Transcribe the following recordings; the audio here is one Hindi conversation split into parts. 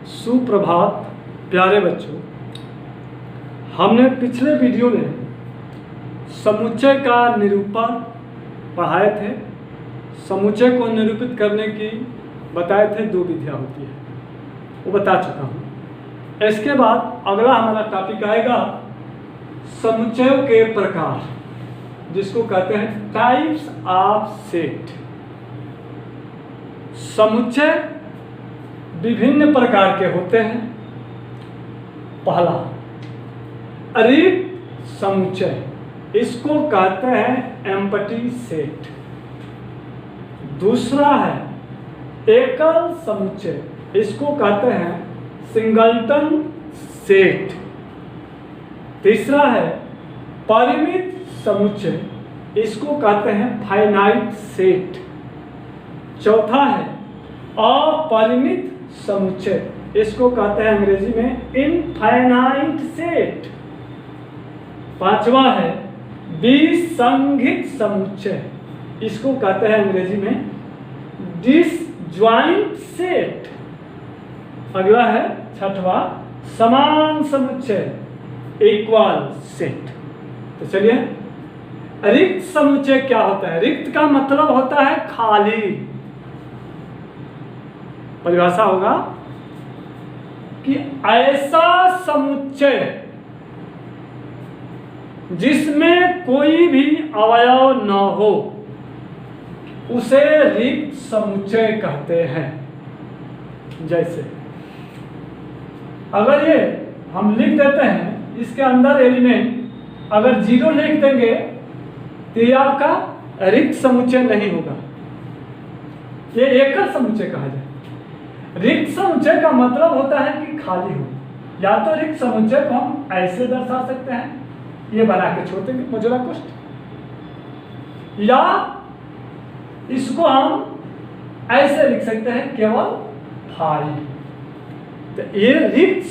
सुप्रभात प्यारे बच्चों। हमने पिछले वीडियो में समुच्चय का निरूपण पढ़ाए थे। समुच्चय को निरूपित करने की बताए थे 2 विधियाँ होती है, वो बता चुका हूँ। इसके बाद अगला हमारा टॉपिक आएगा समुच्चयों के प्रकार, जिसको कहते हैं टाइप्स ऑफ सेट। समुच्चय विभिन्न प्रकार के होते हैं। पहला रिक्त समुच्चय, इसको कहते हैं एम्प्टी सेट। दूसरा है एकल समुच्चय, इसको कहते हैं सिंगलटन सेट। तीसरा है परिमित समुच्चय, इसको कहते हैं फाइनाइट सेट। चौथा है अपरिमित समुच्चय, इसको कहते हैं अंग्रेजी में इनफाइनाइट सेट। पांचवा है विसंगत समुच्चय, इसको कहते हैं अंग्रेजी में डिसजॉइंट सेट। अगला है छठवा समान समुच्चय, इक्वल सेट। तो चलिए, रिक्त समुच्चय क्या होता है? रिक्त का मतलब होता है खाली। परिभाषा होगा कि ऐसा समुच्चय जिसमें कोई भी अवयव न हो उसे रिक्त समुच्चय कहते हैं। जैसे अगर ये हम लिख देते हैं, इसके अंदर एलिमेंट अगर 0 लिख देंगे तो ये आपका रिक्त समुच्चय नहीं होगा, ये एकल समुच्चय कहा जाए। रिक्त समुच्चय का मतलब होता है कि खाली हो। या तो रिक्त समुच्चय को हम ऐसे दर्शा सकते हैं, ये बना के छोड़ देंगे मौजूदा कुष्ठ, या इसको हम ऐसे लिख सकते हैं केवल खाली। तो ये रिक्त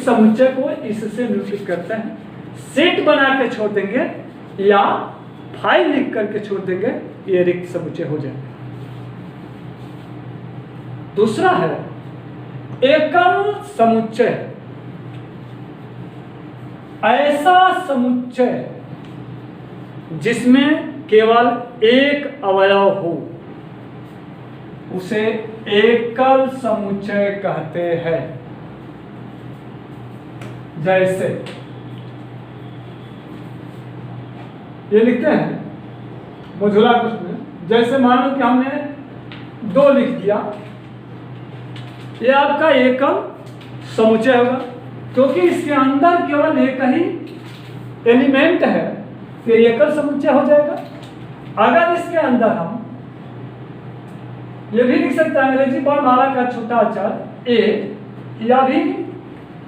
समुच्चय को इससे निरूपित करते हैं। सेट बना के छोड़ देंगे या फाइल लिख करके छोड़ देंगे, ये रिक्त समुच्चय हो जाएगा। दूसरा है एकल समुच्चय, ऐसा समुच्चय जिसमें केवल एक अवयव हो उसे एकल समुच्चय कहते हैं। जैसे ये लिखते हैं मौजूदा कुछ में, जैसे मान लो कि हमने 2 लिख दिया, ये आपका एकल समुच्चय होगा क्योंकि इसके अंदर केवल एक ही एलिमेंट है, तो एकल समुच्चय हो जाएगा। अगर इसके अंदर हम ये भी लिख सकते हैं अंग्रेजी वर्णमाला का छोटा अक्षर ए, या भी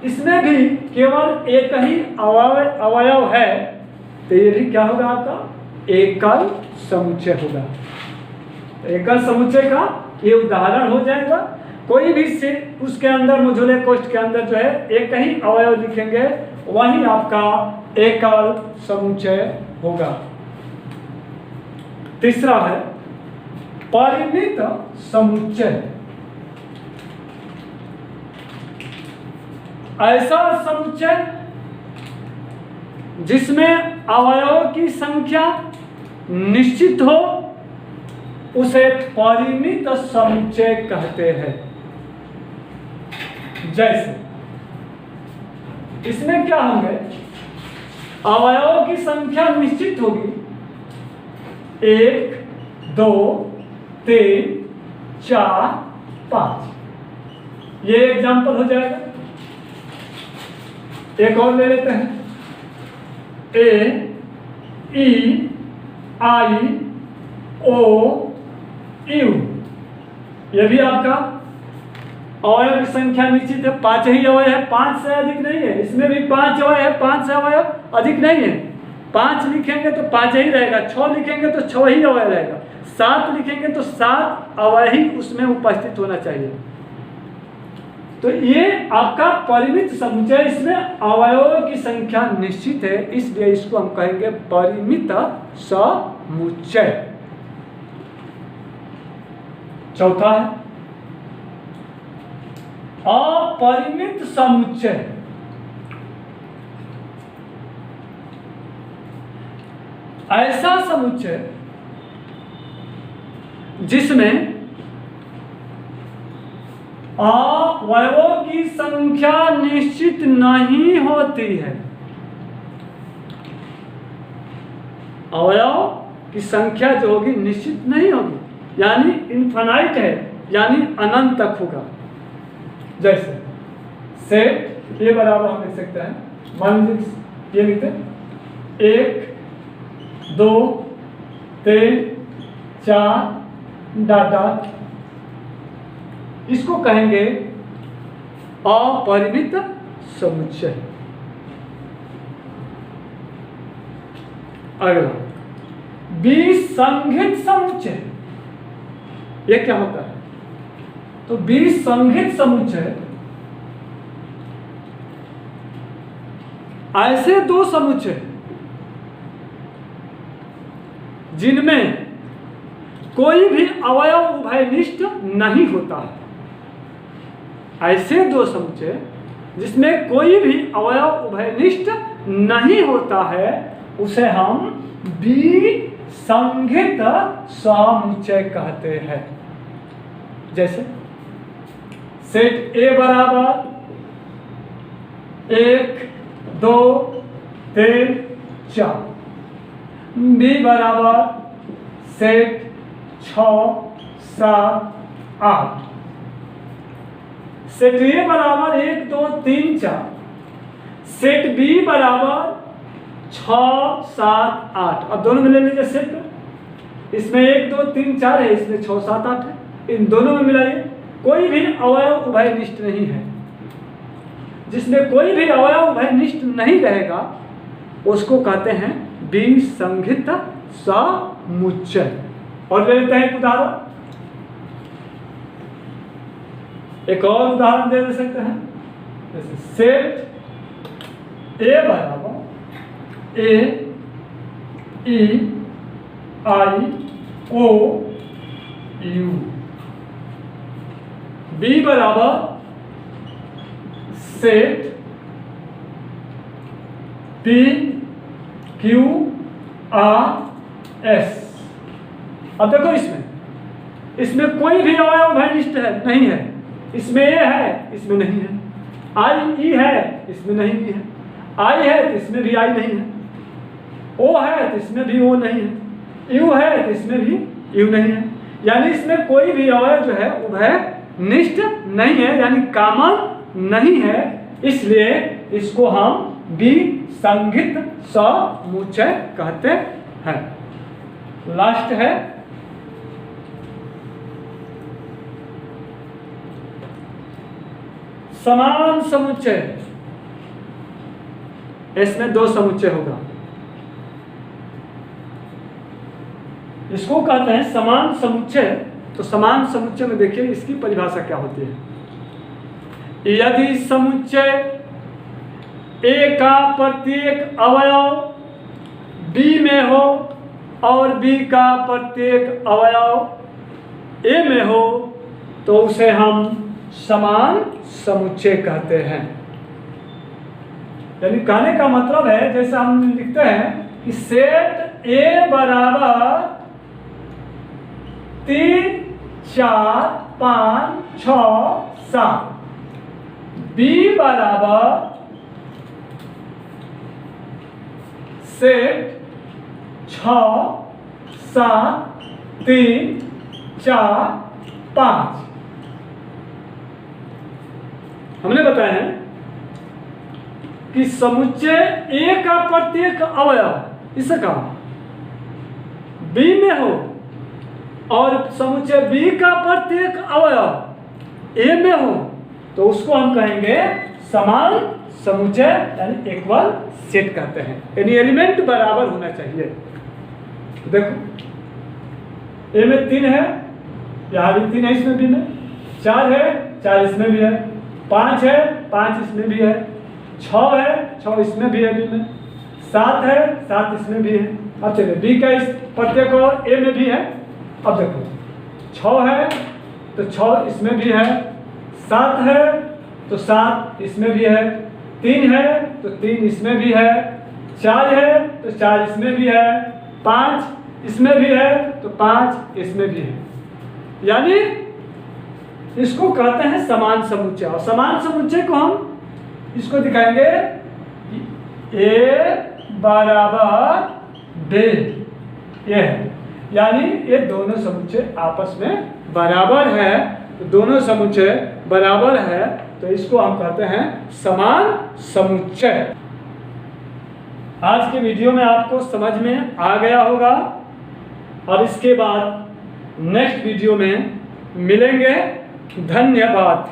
इसमें भी केवल एक ही अवयव है, तो ये भी क्या होगा? आपका एकल समुच्चय होगा। एकल समुच्चय का ये उदाहरण हो जाएगा। कोई भी सेट उसके अंदर मौजूदा कोष्ठ के अंदर जो है एक ही अवयव लिखेंगे, वही आपका एकल समुच्चय होगा। तीसरा है परिमित समुच्चय, ऐसा समुच्चय जिसमें अवयवों की संख्या निश्चित हो उसे परिमित समुच्चय कहते हैं। जैसे इसमें क्या होंगे? अवयवों की संख्या निश्चित होगी, 1 2 3 4 5। ये एग्जाम्पल हो जाएगा। एक और ले लेते हैं, ए ई आई ओ यू। ये भी आपका अवयव की संख्या निश्चित है, 5 ही अवयव है, 5 से अधिक नहीं है। इसमें भी 5 अवयव है, 5 से अवयव अधिक नहीं है। 5 लिखेंगे तो 5 ही रहेगा, 6 लिखेंगे तो 6 ही अवयव रहेगा, 7 लिखेंगे तो 7 अवयव ही उसमें उपस्थित होना चाहिए। तो ये आपका परिमित समुच्चय, इसमें अवयवों की संख्या निश्चित है, इसलिए इसको हम कहेंगे परिमित समुच्चय। चौथा है अपरिमित समुच्चय ऐसा समुच्चय जिसमें अवयवों की संख्या निश्चित नहीं होती है। अवयव की संख्या जो होगी निश्चित नहीं होगी, यानी इनफाइनाइट है, यानी अनंत तक होगा। जैसे सेट ए बराबर हम लिख सकते हैं, मान लीजिए ये लिखते हैं 1 2 3 4 डॉट डॉट, इसको कहेंगे अपरिमित समुच्चय। अगला विसंगत समुच्चय, ये क्या होता है? तो विसंगत समुच्चय ऐसे दो समुच्चय जिनमें कोई भी अवयव उभयनिष्ठ नहीं होता है। ऐसे दो समुच्चय जिसमें कोई भी अवयव उभयनिष्ठ नहीं होता है उसे हम विसंगत समुच्चय कहते हैं। जैसे सेट ए बराबर 1 2 3 4, बी बराबर सेट 6 7 8, सेट ए बराबर 1 2 3 4, सेट बी बराबर 6 7 8। अब दोनों में ले लीजिए सेट, इसमें 1 2 3 4 है, इसमें 6 7 8 है, इन दोनों में मिलाइए। कोई भी अवयव उभयनिष्ठ नहीं है। जिसमें कोई भी अवयव उभयनिष्ठ नहीं रहेगा उसको कहते हैं विसंगत समुच्चय। और ले लेते हैं एक उदाहरण, एक और उदाहरण दे सकते हैं। जैसे सेट ए बराबर ए ई आई ओ यू, बी बराबर set P Q R S. अब देखो इसमें कोई भी अवयव उभयनिष्ठ है नहीं है। इसमें ए है, इसमें नहीं है। आई ई है, इसमें नहीं भी है। आई है तो इसमें भी आई नहीं है। ओ है तो इसमें भी ओ नहीं है। यू है तो इसमें भी यू नहीं है। यानी इसमें कोई भी अवयव जो है उभयनिष्ठ नहीं है, यानी कॉमन नहीं है। इसलिए इसको हम विसंगत समुच्चय कहते हैं। लास्ट है समान समुच्चय। इसमें दो समुच्चय होगा, इसको कहते हैं समान समुच्चय। तो समान समुच्चय में देखिए इसकी परिभाषा क्या होती है। यदि समुच्चय ए का प्रत्येक अवयव बी में हो और बी का प्रत्येक अवयव ए में हो तो उसे हम समान समुच्चय कहते हैं। यानी कहने का मतलब है, जैसे हम लिखते हैं कि सेट ए बराबर 3 4 5 6 7, बी बराबर सेट 6 7 3 4 5। हमने बताया है कि समुच्चय ए का प्रत्येक अवयव इसका बी में हो और समुच्चय बी का प्रत्येक अवयव ए में हो तो उसको हम कहेंगे समान समुच्चय, यानी इक्वल सेट कहते हैं। यानी एलिमेंट बराबर होना चाहिए। देखो ए में 3 है, यहाँ भी 3 है, इसमें भी में 4 है, 4 इसमें भी है, 5 है, 5 इसमें भी है, 6 है, 6 इसमें भी है, बी में 7 है, 7 इसमें भी है। अब चलिए बी का इस प्रत्येक और ए में भी है। अब देखो 6 है तो 6 इसमें भी है, 7 है तो 7 इसमें भी है, 3 है तो 3 इसमें भी है, 4 है तो 4 इसमें भी है, 5 इसमें भी है तो 5 इसमें भी है। यानी इसको कहते हैं समान समुच्चय। और समान समुच्चय को हम इसको दिखाएंगे ए बराबर बी, ये है। यानी ये दोनों समुच्चय आपस में बराबर है, तो दोनों समुच्चय बराबर है तो इसको हम कहते हैं समान समुच्चय। आज के वीडियो में आपको समझ में आ गया होगा। और इसके बाद नेक्स्ट वीडियो में मिलेंगे। धन्यवाद।